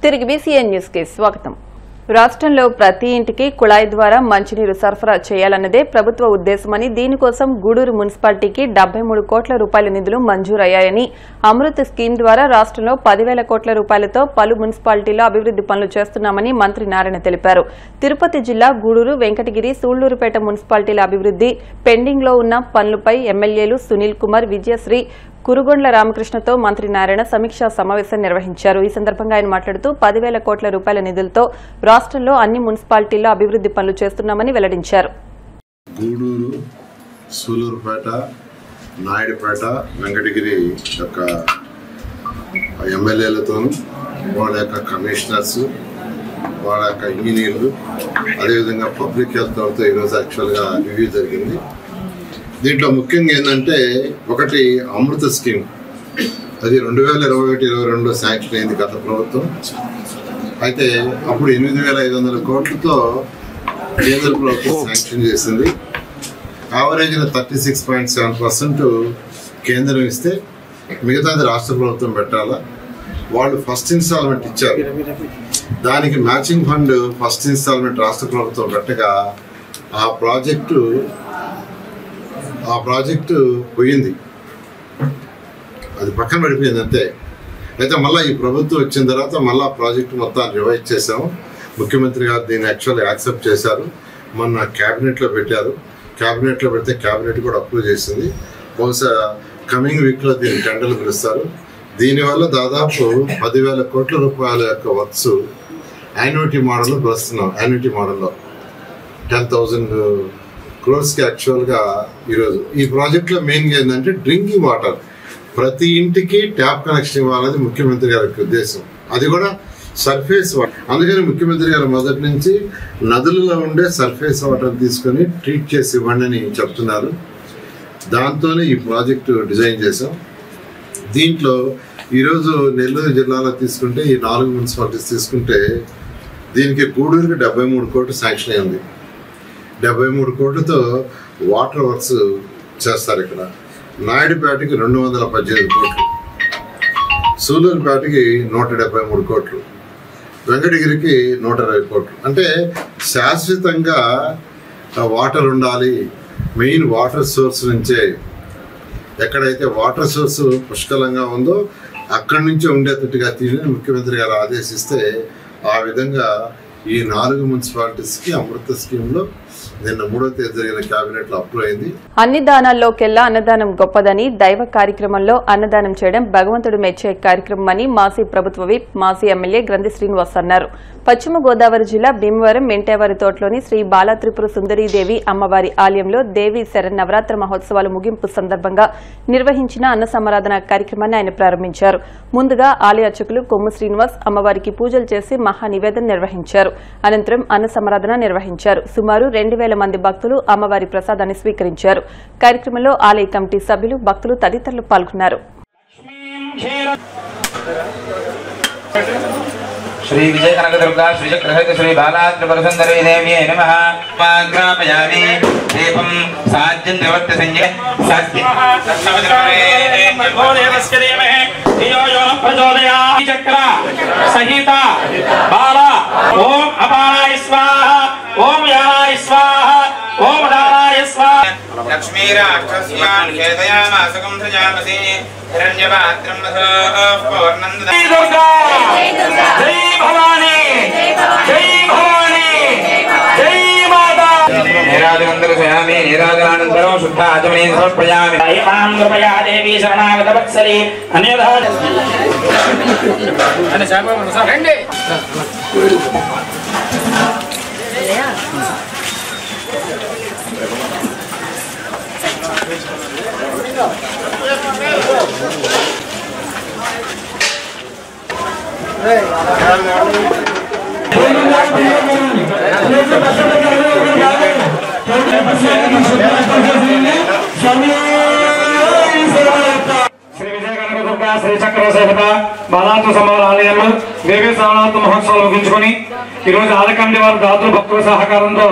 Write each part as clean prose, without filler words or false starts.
తిరిగి BCN news కి స్వాగతం. రాష్ట్రంలో ప్రతి ఇంటికి కుళాయి ద్వారా మంచినీరు సరఫరా చేయాలన్నదే ప్రభుత్వ ఉద్దేశమని, దీనికోసం గూడూరు మున్సిపాలిటీకి 73 కోట్ల రూపాయల నిధులు మంజూరయ్యాయని, అమృత్ స్కీమ్ ద్వారా రాష్ట్రంలో 10,000 కోట్ల రూపాయలతో పలు మున్సిపాలిటీల్లో అభివృద్ది పనులు చేస్తున్నామని మంత్రి నారాయణ తెలిపారు. తిరుపతి జిల్లా గూడూరు, వెంకటగిరి, సూళ్లూరుపేట మున్సిపాలిటీల అభివృద్ది పెండింగ్ లో ఉన్న పనులపై ఎమ్మెల్యేలు సునీల్ కుమార్, విజయశ్రీ, కురుగొండ్ల రామకృష్ణతో మంత్రి నారాయణ సమీక్షా సమావేశం నిర్వహించారు. ఈ సందర్భంగా ఆయన మాట్లాడుతూ 10,000 కోట్ల రూపాయల నిధులతో రాష్ట్రంలో అన్ని మున్సిపాలిటీల్లో అభివృద్ది పనులు చేస్తున్నామని వెల్లడించారు. గూడూరు, సూళ్లూరుపేట, నాయుడుపేట, వెంకటగిరి యొక్క ఎమ్మెల్యేలతో, వాళ్ళ యొక్క కమిషనర్స్, వాళ్ళ యొక్క ఇంజనీర్లు, అదేవిధంగా పబ్లిక్ హెల్త్ వాళ్ళతో ఈరోజు యాక్చువల్గా రివ్యూ జరిగింది. దీంట్లో ముఖ్యంగా ఏంటంటే, ఒకటి అమృత స్కీమ్, అది 2021-22 శాంక్షన్ అయింది గత ప్రభుత్వం. అయితే అప్పుడు 8,500 కోట్లతో కేంద్ర ప్రభుత్వం శాంక్షన్ చేసింది. యావరేజ్న 36.7% కేంద్రం ఇస్తే మిగతాది రాష్ట్ర ప్రభుత్వం పెట్టాలా. వాళ్ళు ఫస్ట్ ఇన్స్టాల్మెంట్ ఇచ్చారు, దానికి మ్యాచింగ్ ఫండ్ ఫస్ట్ ఇన్స్టాల్మెంట్ రాష్ట్ర ప్రభుత్వం పెట్టగా ఆ ప్రాజెక్టు పోయింది, అది పక్కన పడిపోయింది అంతే. అయితే మళ్ళీ ఈ ప్రభుత్వం వచ్చిన తర్వాత మళ్ళీ ప్రాజెక్టు మొత్తాన్ని రివైజ్ చేసాము. ముఖ్యమంత్రి గారు దీన్ని యాక్చువల్లీ యాక్సెప్ట్ చేశారు, మొన్న క్యాబినెట్లో పెట్టారు. క్యాబినెట్లో పెడితే క్యాబినెట్ కూడా అప్రూవ్ చేసింది. బహుశా కమింగ్ వీక్లో దీన్ని టెండర్లు పిలుస్తారు. దీనివల్ల దాదాపు 10,000 కోట్ల రూపాయల యొక్క వర్క్స్ యాన్యుటీ మోడల్లో పిలుస్తున్నాం. యాన్యుటీ మోడల్లో 10,000 క్రోర్స్కి యాక్చువల్గా ఈరోజు ఈ ప్రాజెక్ట్లో మెయిన్గా ఏంటంటే డ్రింకింగ్ వాటర్ ప్రతి ఇంటికి ట్యాప్ కనెక్షన్ ఇవ్వాలనేది ముఖ్యమంత్రి గారి ఉద్దేశం. అది కూడా సర్ఫేస్ వాటర్. అందుకని ముఖ్యమంత్రి గారు మొదటి నుంచి నదులలో ఉండే సర్ఫేస్ వాటర్ తీసుకొని ట్రీట్ చేసి ఇవ్వండి అని చెప్తున్నారు. దాంతోనే ఈ ప్రాజెక్టు డిజైన్ చేసాం. దీంట్లో ఈరోజు నెల్లూరు జిల్లాలో తీసుకుంటే, ఈ 4 మున్సిపాలిటీస్ తీసుకుంటే, దీనికి గూడూరుకి 73 కోట్లు శాంక్షన్ అయింది. 73 కోట్లతో వాటర్ వర్క్స్ చేస్తారు. ఇక్కడ నాయుడుపేటకి 218 కోట్లు, సూళ్లూరుపేటకి 173 కోట్లు, వెంకటగిరికి 120 కోట్లు. అంటే శాశ్వతంగా వాటర్ ఉండాలి. మెయిన్ వాటర్ సోర్స్ నుంచే, ఎక్కడైతే వాటర్ సోర్స్ పుష్కలంగా ఉందో అక్కడి నుంచే ఉండేటట్టుగా తీయని ముఖ్యమంత్రి గారు ఆదేశిస్తే, ఆ విధంగా ఈ 4 మున్సిపాలిటీస్కి అమృత స్కీమ్లో నిన్న 3వ తేదీ జరిగిన క్యాబినెట్ లో అప్రూవ్ అయింది. అన్ని దానాల్లోకెల్లా అన్నదానం గొప్పదని, దైవ కార్యక్రమంలో అన్నదానం చేయడం భగవంతుడు మెచ్చే కార్యక్రమం అని మాజీ ప్రభుత్వ విప్, మాజీ ఎమ్మెల్యే గ్రంథి శ్రీనివాస్ అన్నారు. పశ్చిమ గోదావరి జిల్లా భీమవరం మెంటేవారి తోటలోని శ్రీ బాలాత్రిపుర సుందరీదేవి అమ్మవారి ఆలయంలో దేవి శరన్నవరాత్రి మహోత్సవాల ముగింపు సందర్భంగా నిర్వహించిన అన్న సమారాధన కార్యక్రమాన్ని ఆయన ప్రారంభించారు. ముందుగా ఆలయ అర్చకులు కొమ్ము శ్రీనివాస్ అమ్మవారికి పూజలు చేసి మహా నివేదన నిర్వహించారు. అనంతరం అన్న సమారాధన నిర్వహించారు. సుమారు 2,000 మంది భక్తులు అమ్మవారి ప్రసాదాన్ని స్వీకరించారు. కార్యక్రమంలో ఆలయ కమిటీ సభ్యులు, భక్తులు తదితరులు పాల్గొన్నారు. श्री विजय कनक दुर्गा श्री चक्रहरित श्री बालात्रिपुर सुंदरी देवी नमः। ग्रापयामि दीपं साज्यं देवत्य संजय साज्यं देवस्य देवहे धियो यो न प्रचोदयात्। चक्र सहिता बाला ओम अपाराय स्वाहा, ओम यानाय स्वाहा, ओम दानाय स्वाहा। लक्ष्मी राक्षस्यान् खेदयामासकं सृजामसि हिरण्यपात्रं पूर्णं दुर्गा जय भवानी, जय भवानी, जय माता। निराजनन्दरसयामि निराजनानन्तरो शुद्ध आचमने समर्पयामि। इमां कृपया देवी शरणागत वत्सले अन्यथा अने साहब मनसा రండి శ్రీ విజయ కనక దుర్గా శ్రీ చక్ర సేవత బాలాత్మ సమాల ఆలయంలో దేవీ శ్రావణాత్మ మహోత్సవాలు ముగించుకుని ఈరోజు ఆలయ కమిటీ వారి దాతృ భక్తుల సహకారంతో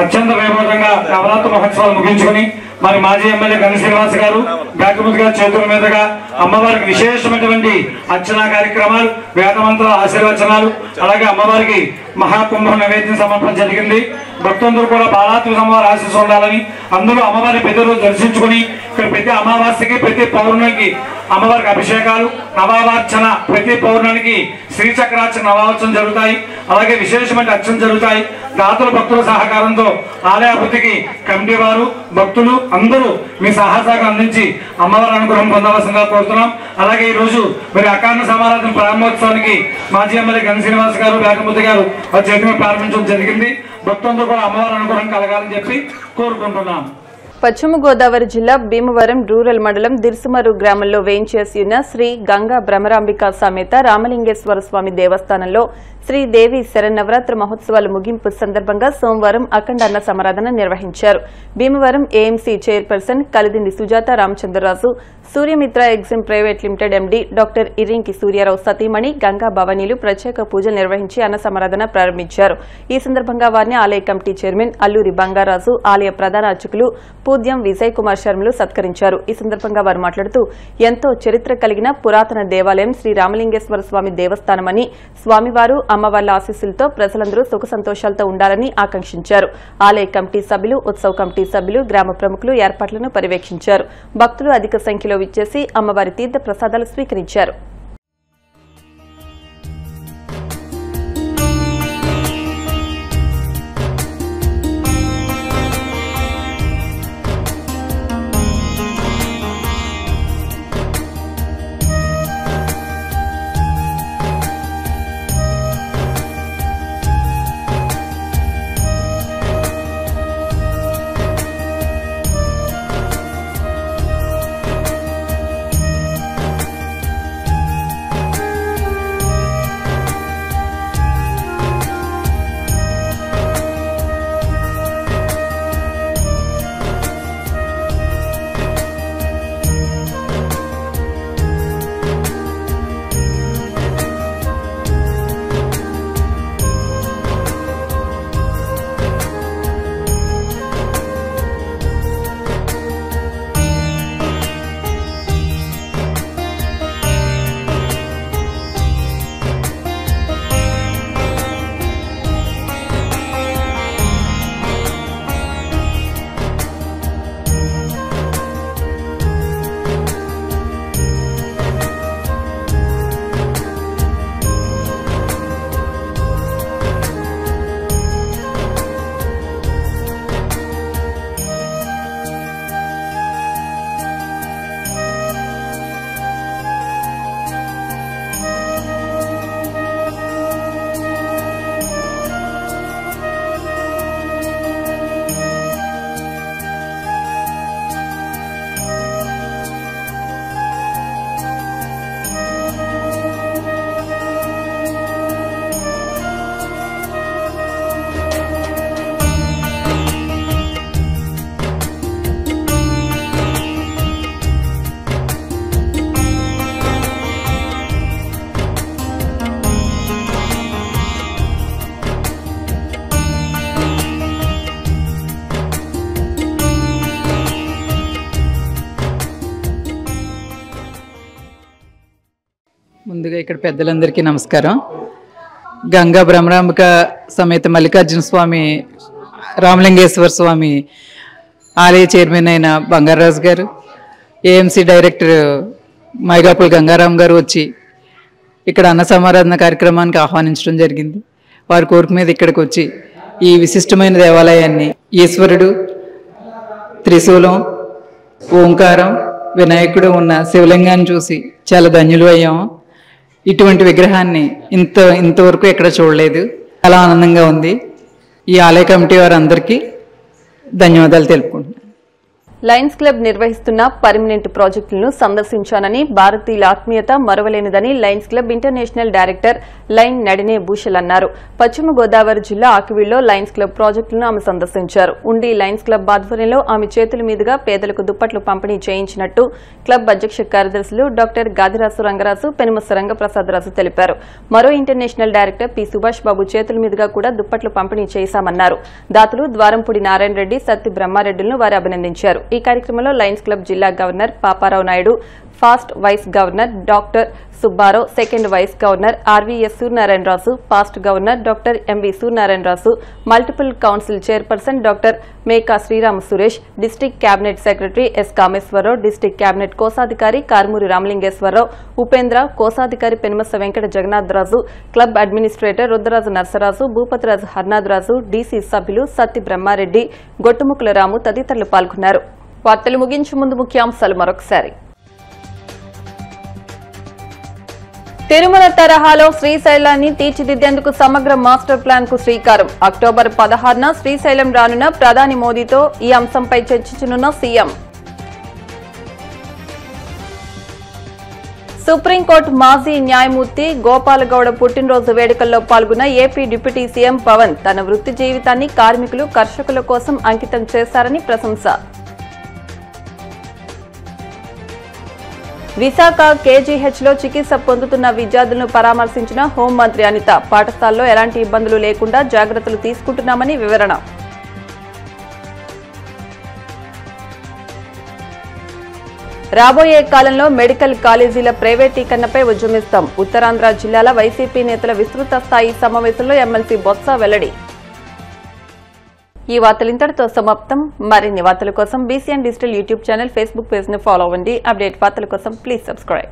అత్యంత వైభవంగా నవరాత్రి మహోత్సవాలు ముగించుకుని మరి మాజీ ఎమ్మెల్యే గంగ శ్రీనివాస్ గారు గాకిముద్దు గారి చేతుల మీదుగా అమ్మవారికి విశేషమైనటువంటి అర్చనా కార్యక్రమాలు, వేదమంత్రాల ఆశీర్వచనాలు, అలాగే అమ్మవారికి మహాకుంభ నైవేద్యం సమర్పణ జరిగింది. భక్తులందరూ కూడా బాలాత్మ అమ్మవారి ఆశీస్సు ఉండాలని, అందరూ అమ్మవారి ప్రతి రోజు దర్శించుకుని ఇక్కడ ప్రతి అమావాస్యకి ప్రతి పౌర్ణమికి అమ్మవారికి అభిషేకాలు, నవార్చన, ప్రతి పౌర్ణమికి శ్రీచక్రార్చన నవార్చన జరుగుతాయి. అలాగే విశేషమైన అర్చన జరుగుతాయి. దాతల భక్తుల సహకారంతో ఆలయ అభివృద్ధికి కమిటీ వారు, భక్తులు అందరూ మీ సహకారం అందించి అమ్మవారి అనుగ్రహం పొందవలసిందిగా కోరుతున్నాం. అలాగే ఈ రోజు మరి అఖండ సమారాధన ప్రారంభోత్సవానికి మాజీ ఎమ్మెల్యే గంగ శ్రీనివాస్ గారు, వేకముద్దు గారు వారి చేతి మీద ప్రారంభించడం జరిగింది. భక్తులందరూ కూడా అమ్మవారి అనుగ్రహం కలగాలని చెప్పి కోరుకుంటున్నాం. పశ్చిమ గోదావరి జిల్లా భీమవరం రూరల్ మండలం దిర్సుమరు గ్రామంలో వేంచేసి ఉన్న శ్రీ గంగా భ్రమరాంబిక సమేత రామలింగేశ్వర స్వామి దేవస్థానంలో శ్రీదేవి శరన్నవరాత్రి మహోత్సవాల ముగింపు సందర్భంగా సోమవారం అఖండ అన్న సమారాధన నిర్వహించారు. Bhimavaram AMC chairperson Kalidindi Sujatha Ramachandraraju, Suryamitra Exim private limited MD doctor Irinki Suryarao సతీమణి గంగా భవానీలు ప్రత్యేక పూజలు నిర్వహించి అన్న సమారాధన ప్రారంభించారు. ఈ సందర్భంగా వారిని ఆలయ కమిటీ చైర్మన్ అల్లూరి బంగారాజు, ఆలయ ప్రధాన అర్చకులు పూజ్యం విజయ్ కుమార్ శర్మలు సత్కరించారు. ఈ సందర్భంగా వారు మాట్లాడుతూ ఎంతో చరిత్ర కలిగిన పురాతన దేవాలయం శ్రీ రామలింగేశ్వర స్వామి దేవస్థానమని, స్వామివారు అమ్మవార్ల ఆశీస్సులతో ప్రజలందరూ సుఖ సంతోషాలతో ఉండాలని ఆకాంక్షించారు. ఆలయ కమిటీ సభ్యులు, ఉత్సవ కమిటీ సభ్యులు, గ్రామ ప్రముఖులు ఏర్పాట్లను పర్యవేక్షించారు. భక్తులు అధిక సంఖ్యలో విచ్చేసి అమ్మవారి తీర్థ ప్రసాదాలు స్వీకరించారు. ముందుగా ఇక్కడ పెద్దలందరికీ నమస్కారం. గంగా భ్రమరాంబిక సమేత మల్లికార్జున స్వామి రామలింగేశ్వర స్వామి ఆలయ చైర్మన్ అయిన బంగారాజు గారు, ఏఎంసీ డైరెక్టర్ మైగాపుల్ గంగారాం గారు వచ్చి ఇక్కడ అన్న సమారాధన కార్యక్రమానికి ఆహ్వానించడం జరిగింది. వారి కోరిక మీద ఇక్కడికి వచ్చి ఈ విశిష్టమైన దేవాలయాన్ని ఈశ్వరుడు, త్రిశూలం, ఓంకారం, వినాయకుడు ఉన్న శివలింగాన్ని చూసి చాలా ధన్యులు అయ్యాము. ఇటువంటి విగ్రహాన్ని ఇంతవరకు ఎక్కడ చూడలేదు. చాలా ఆనందంగా ఉంది. ఈ ఆలయ కమిటీ వారందరికీ ధన్యవాదాలు తెలుపుకుంటున్నాను. లయన్స్ క్లబ్ నిర్వహిస్తున్న పర్మనెంట్ ప్రాజెక్టులను సందర్శించానని, భారతీయుల ఆత్మీయత మరువలేనిదని lions club international director lion Nadine Bhushal అన్నారు. పశ్చిమ గోదావరి జిల్లా ఆకివీడులో లయన్స్ క్లబ్ ప్రాజెక్టులను ఆమె సందర్శించారు. ఉండి లయన్స్ క్లబ్ ఆధ్వర్యంలో ఆమె చేతుల మీదుగా పేదలకు దుప్పట్లు పంపిణీ చేయించినట్టు క్లబ్ అధ్యక్ష కార్యదర్శులు డాక్టర్ గాదిరాసు రంగరాజు, పెనుమస రంగప్రసాదరాజు తెలిపారు. మరో international director P Subhash Babu చేతుల మీదుగా కూడా దుప్పట్లు పంపిణీ చేశామన్నారు. దాతలు ద్వారంపూడి నారాయణ రెడ్డి, సత్తి బ్రహ్మారెడ్డిలను వారు అభినందించారు. ఈ కార్యక్రమంలో లయన్స్ క్లబ్ జిల్లా governor Paparao Naidu, first vice governor doctor Subbarao, second vice governor RVS Suryanarayanaraju, past governor doctor MV Suryanarayanaraju, multiple council chairperson doctor Meka Srirama Suresh, district cabinet secretary S Kameswararao, district cabinet కోశాధికారి కార్మూరి రామలింగేశ్వరరావు, ఉపేంద్ర, కోశాధికారి Penumasa Venkata Jagannatharaju, club administrator Rudraraju Narsaraju, Bhupathiraju Harnatharaju, DC సభ్యులు సత్తి బ్రహ్మారెడ్డి, గొట్టుముకుల రాము తదితరులు పాల్గొన్నారు. వార్తలు ముగించే ముందు ముఖ్యాంశాలు మరొకసారి. తిరుమల తరహాలో శ్రీశైలాన్ని తీర్చిదిద్దేందుకు సమగ్ర మాస్టర్ ప్లాన్ కు శ్రీకారం. అక్టోబర్ 16న శ్రీశైలం రానున్న ప్రధాని మోదీతో ఈ అంశంపై చర్చించనున్న సీఎం. సుప్రీంకోర్టు మాజీ న్యాయమూర్తి గోపాలగౌడ పుట్టినరోజు వేడుకల్లో పాల్గొన్న ఏపీ డిప్యూటీ సీఎం పవన్ తన వృత్తి జీవితాన్ని కార్మికులు, కర్షకుల కోసం అంకితం చేశారని ప్రశంస. విశాఖ కేజీహెచ్లో చికిత్స పొందుతున్న విద్యార్థులను పరామర్శించిన హోంమంత్రి అనిత. పాఠశాలలో ఎలాంటి ఇబ్బందులు లేకుండా జాగ్రత్తలు తీసుకుంటున్నామని వివరణ. రాబోయే కాలంలో మెడికల్ కాలేజీల ప్రైవేటీకరణపై ఉద్యమిస్తాం. ఉత్తరాంధ్ర జిల్లాల వైసీపీ నేతల విస్తృత స్థాయి సమావేశంలో ఎమ్మెల్సీ బొత్స వెల్లడి. ఈ వార్తలు ఇంతటితో సమాప్తం. మరిన్ని వార్తల కోసం BCN digital YouTube channel, Facebook page ను ఫాలో అవ్వండి. అప్డేట్ వార్తల కోసం ప్లీజ్ సబ్స్క్రైబ్.